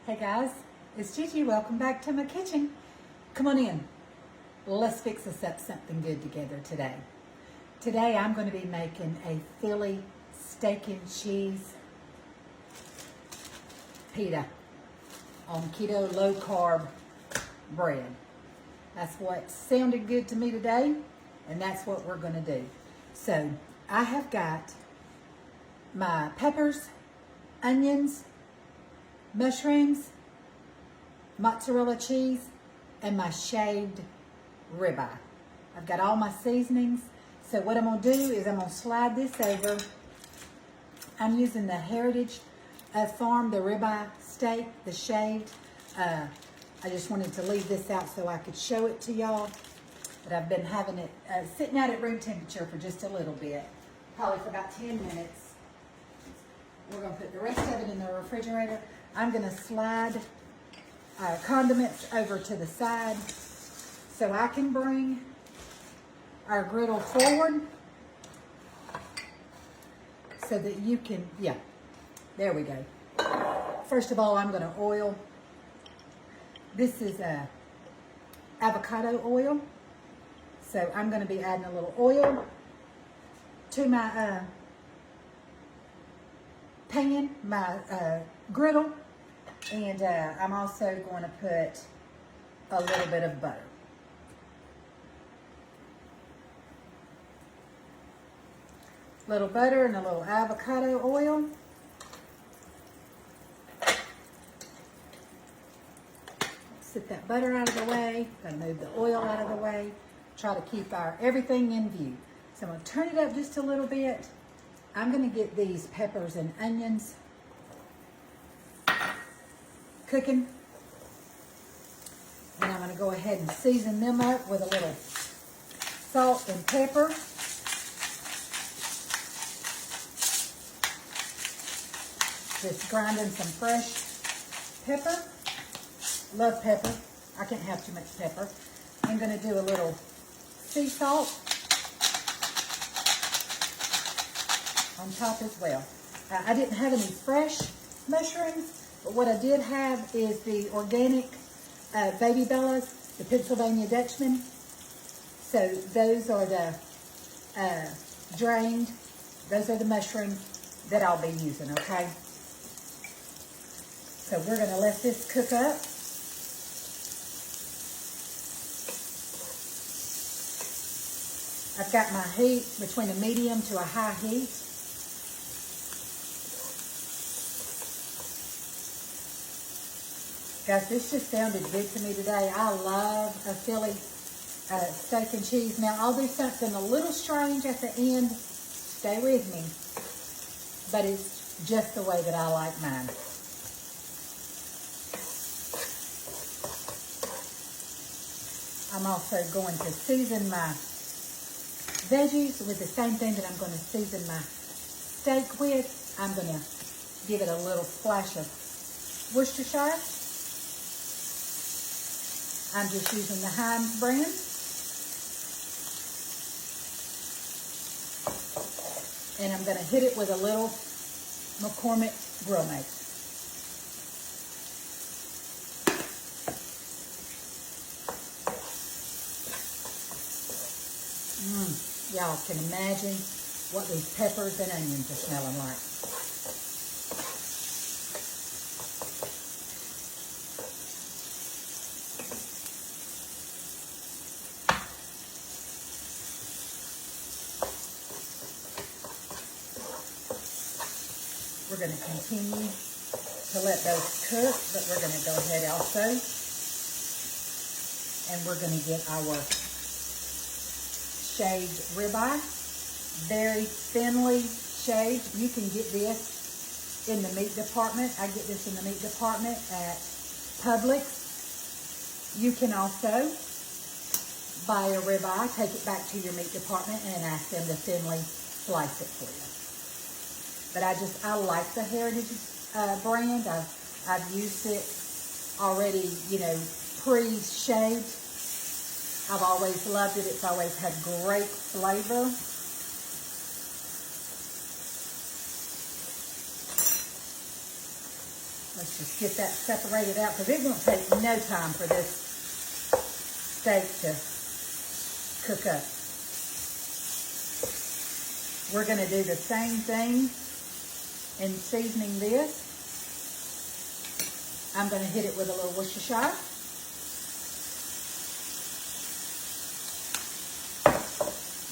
Hey guys, it's Gigi. Welcome back to my kitchen. Come on in. Let's fix us up something good together today. Today I'm going to be making a Philly steak and cheese pita on keto low carb bread. That's what sounded good to me today, and that's what we're going to do. So I have got my peppers, onions, mushrooms, mozzarella cheese, and my shaved ribeye. I've got all my seasonings. So what I'm going to do is I'm going to slide this over. I'm using the Heritage Farm, the ribeye steak, the shaved. I just wanted to leave this out so I could show it to y'all. But I've been having it sitting out at room temperature for just a little bit, probably for about 10 minutes. We're going to put the rest of it in the refrigerator. I'm going to slide condiments over to the side so I can bring our griddle forward so that you can, there we go. First of all, I'm going to oil. This is avocado oil. So I'm going to be adding a little oil to my pan, my griddle. And I'm also going to put a little bit of butter. Little butter and a little avocado oil. Sit that butter out of the way. Gotta move the oil out of the way. Try to keep our everything in view. So I'm gonna turn it up just a little bit. I'm gonna get these peppers and onions cooking. And I'm gonna go ahead and season them up with a little salt and pepper. Just grinding some fresh pepper. Love pepper. I can't have too much pepper. I'm going to do a little sea salt on top as well. I didn't have any fresh mushrooms, but what I did have is the organic Baby Bellas, the Pennsylvania Dutchman. So those are the drained, those are the mushrooms that I'll be using, okay? So we're going to let this cook up. I've got my heat between a medium to a high heat. Guys, this just sounded good to me today. I love a Philly steak and cheese. Now, I'll do something a little strange at the end. Stay with me. But it's just the way that I like mine. I'm also going to season my veggies with the same thing that I'm going to season my steak with. I'm going to give it a little splash of Worcestershire. I'm just using the Heinz brand. And I'm going to hit it with a little McCormick grill mace. Y'all can imagine what these peppers and onions are smelling like. We're going to continue to let those cook, but we're going to go ahead also and we're going to get our shaved ribeye, very thinly shaved. You can get this in the meat department. I get this in the meat department at Publix. You can also buy a ribeye, take it back to your meat department and ask them to thinly slice it for you. But I like the Heritage brand. I've used it already, pre-shaved. I've always loved it. It's always had great flavor. Let's just get that separated out because it won't take no time for this steak to cook up. We're going to do the same thing in seasoning this. I'm going to hit it with a little Worcestershire.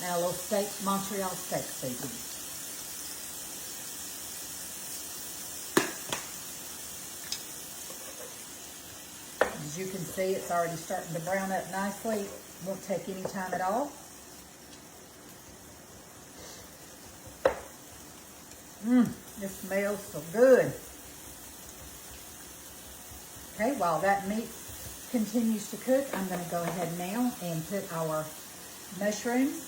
And a little Montreal steak seasoning. As you can see, it's already starting to brown up nicely. Won't take any time at all. This smells so good. Okay, while that meat continues to cook, I'm going to go ahead now and put our mushrooms.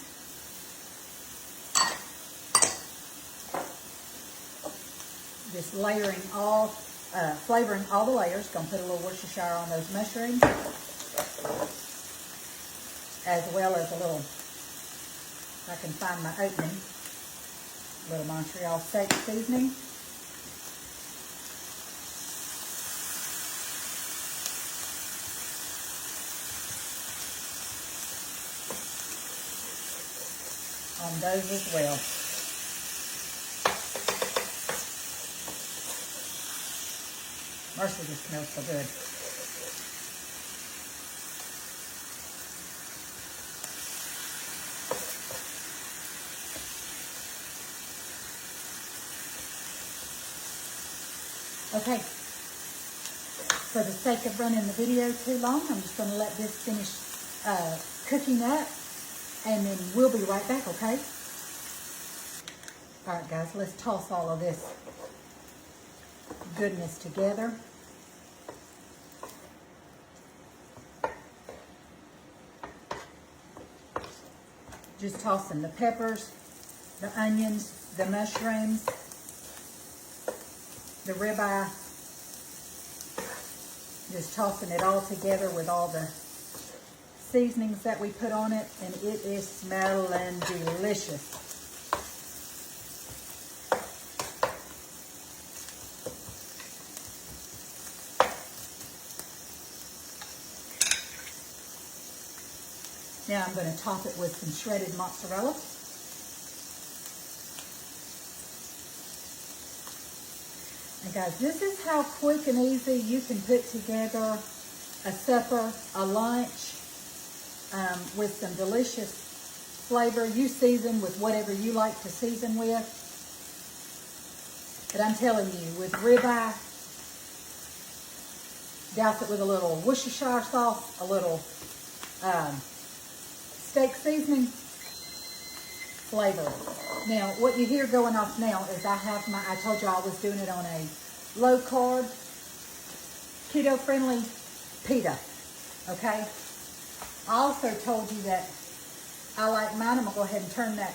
Just layering all, flavoring all the layers. Going to put a little Worcestershire on those mushrooms, as well as a little, if I can find my opening, a little Montreal steak seasoning. On those as well. Mercy, this smells so good. Okay, for the sake of running the video too long, I'm just going to let this finish cooking up, and then we'll be right back, okay? All right, guys, let's toss all of this goodness together. Just tossing the peppers, the onions, the mushrooms, the ribeye. Just tossing it all together with all the seasonings that we put on it, and it is smelling delicious. Now I'm going to top it with some shredded mozzarella. And guys, this is how quick and easy you can put together a supper, a lunch, with some delicious flavor. You season with whatever you like to season with. But I'm telling you, with ribeye, douse it with a little Worcestershire sauce, a little steak seasoning, flavor. Now, what you hear going off now is I told you I was doing it on a low carb, keto friendly pita, okay? I also told you that I like mine. I'm gonna go ahead and turn that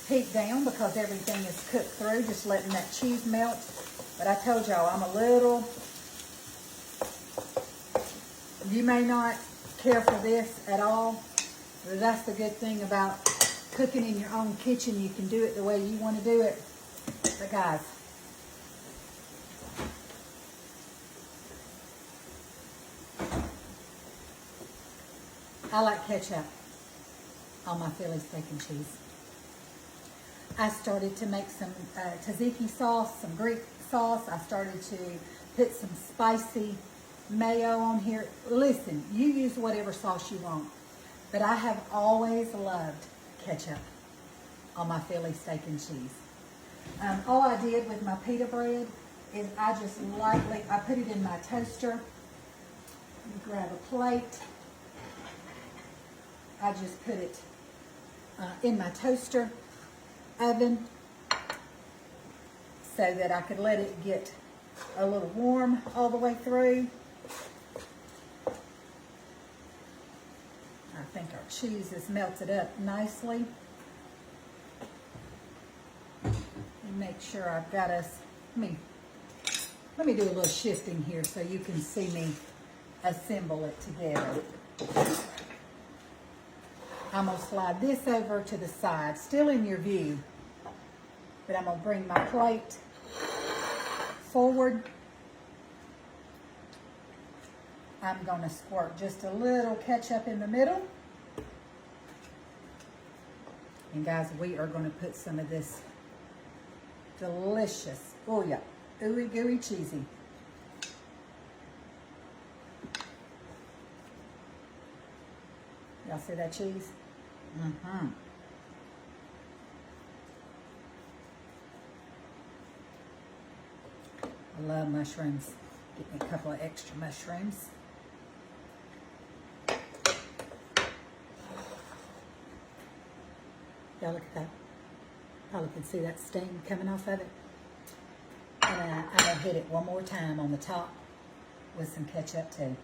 heat down because everything is cooked through, just letting that cheese melt. But I told y'all I'm a little, you may not care for this at all. But that's the good thing about cooking in your own kitchen. You can do it the way you want to do it. But guys, I like ketchup on my Philly steak and cheese. I started to make some tzatziki sauce, some Greek sauce. I started to put some spicy mayo on here. Listen, you use whatever sauce you want. But I have always loved ketchup on my Philly steak and cheese. All I did with my pita bread is I just lightly, I put it in my toaster. Let me grab a plate. I just put it in my toaster oven so that I could let it get a little warm all the way through. I think our cheese is melted up nicely. And make sure I've got us, let me do a little shifting here so you can see me assemble it together. I'm going to slide this over to the side, still in your view, but I'm going to bring my plate forward I'm going to squirt just a little ketchup in the middle. And guys, we are going to put some of this delicious, oh yeah, ooey gooey cheesy. Y'all see that cheese? Mm-hmm. I love mushrooms. Get me a couple of extra mushrooms. Y'all look at that. Probably can see that steam coming off of it. And I'm going to hit it one more time on the top with some ketchup too.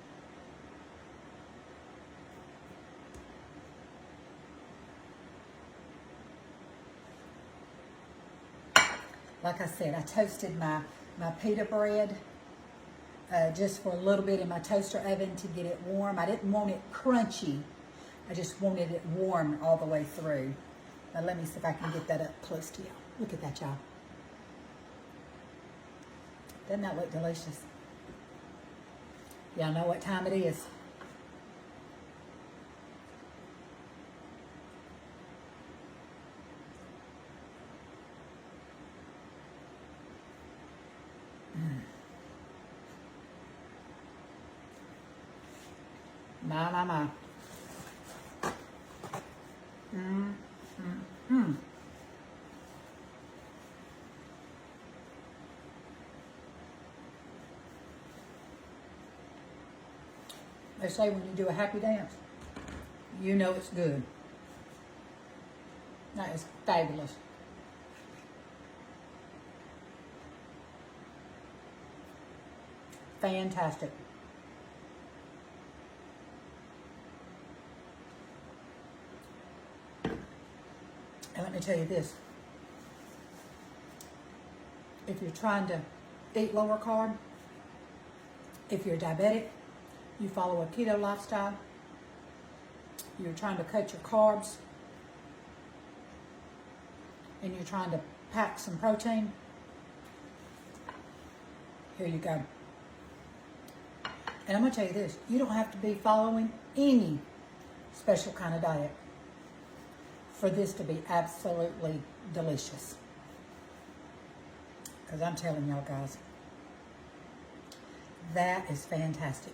Like I said, I toasted my pita bread just for a little bit in my toaster oven to get it warm. I didn't want it crunchy. I just wanted it warm all the way through. Now let me see if I can get that up close to y'all. Look at that, y'all. Doesn't that look delicious? Y'all know what time it is. My. They say when you do a happy dance, you know it's good. That is fabulous. Fantastic. And let me tell you this. If you're trying to eat lower carb, if you're diabetic, you follow a keto lifestyle, you're trying to cut your carbs, and you're trying to pack some protein, here you go. And I'm going to tell you this, you don't have to be following any special kind of diet for this to be absolutely delicious. Because I'm telling y'all guys, that is fantastic.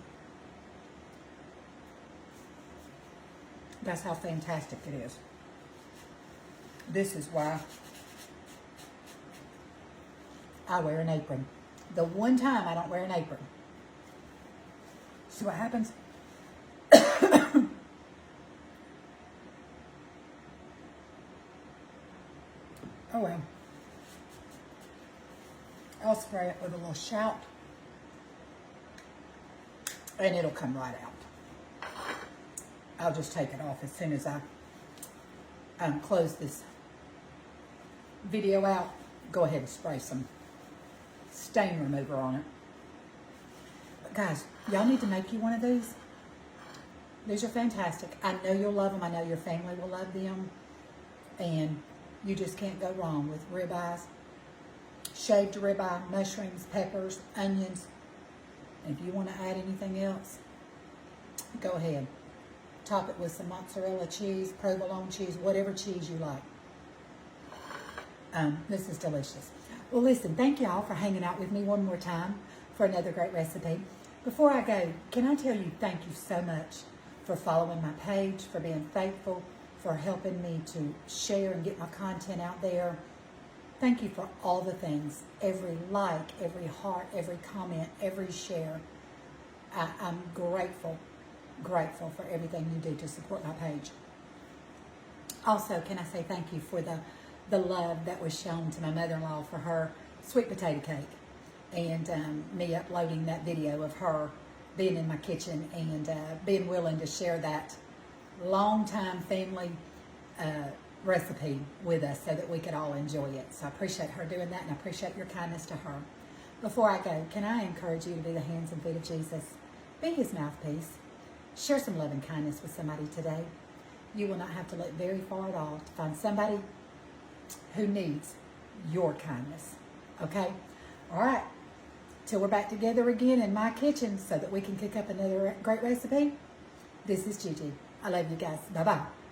That's how fantastic it is. This is why I wear an apron. The one time I don't wear an apron. See what happens? Oh well. I'll spray it with a little shout and it'll come right out. I'll just take it off as soon as I close this video out. Go ahead and spray some stain remover on it. But guys, y'all need to make you one of these. These are fantastic. I know you'll love them. I know your family will love them. And you just can't go wrong with ribeyes, shaved ribeye, mushrooms, peppers, onions. And if you want to add anything else, go ahead. Top it with some mozzarella cheese, provolone cheese, whatever cheese you like. This is delicious. Well, listen, thank y'all for hanging out with me one more time for another great recipe. Before I go, can I tell you thank you so much for following my page, for being faithful, for helping me to share and get my content out there. Thank you for all the things, every like, every heart, every comment, every share. I'm grateful for everything you do to support my page. Also, can I say thank you for the love that was shown to my mother-in-law for her sweet potato cake, and me uploading that video of her being in my kitchen and being willing to share that long-time family recipe with us so that we could all enjoy it. So I appreciate her doing that, and I appreciate your kindness to her. Before I go, can I encourage you to be the hands and feet of Jesus? Be his mouthpiece. Share some love and kindness with somebody today. You will not have to look very far at all to find somebody who needs your kindness. Okay? All right. till we're back together again in my kitchen so that we can cook up another great recipe, this is Gigi. I love you guys. Bye-bye.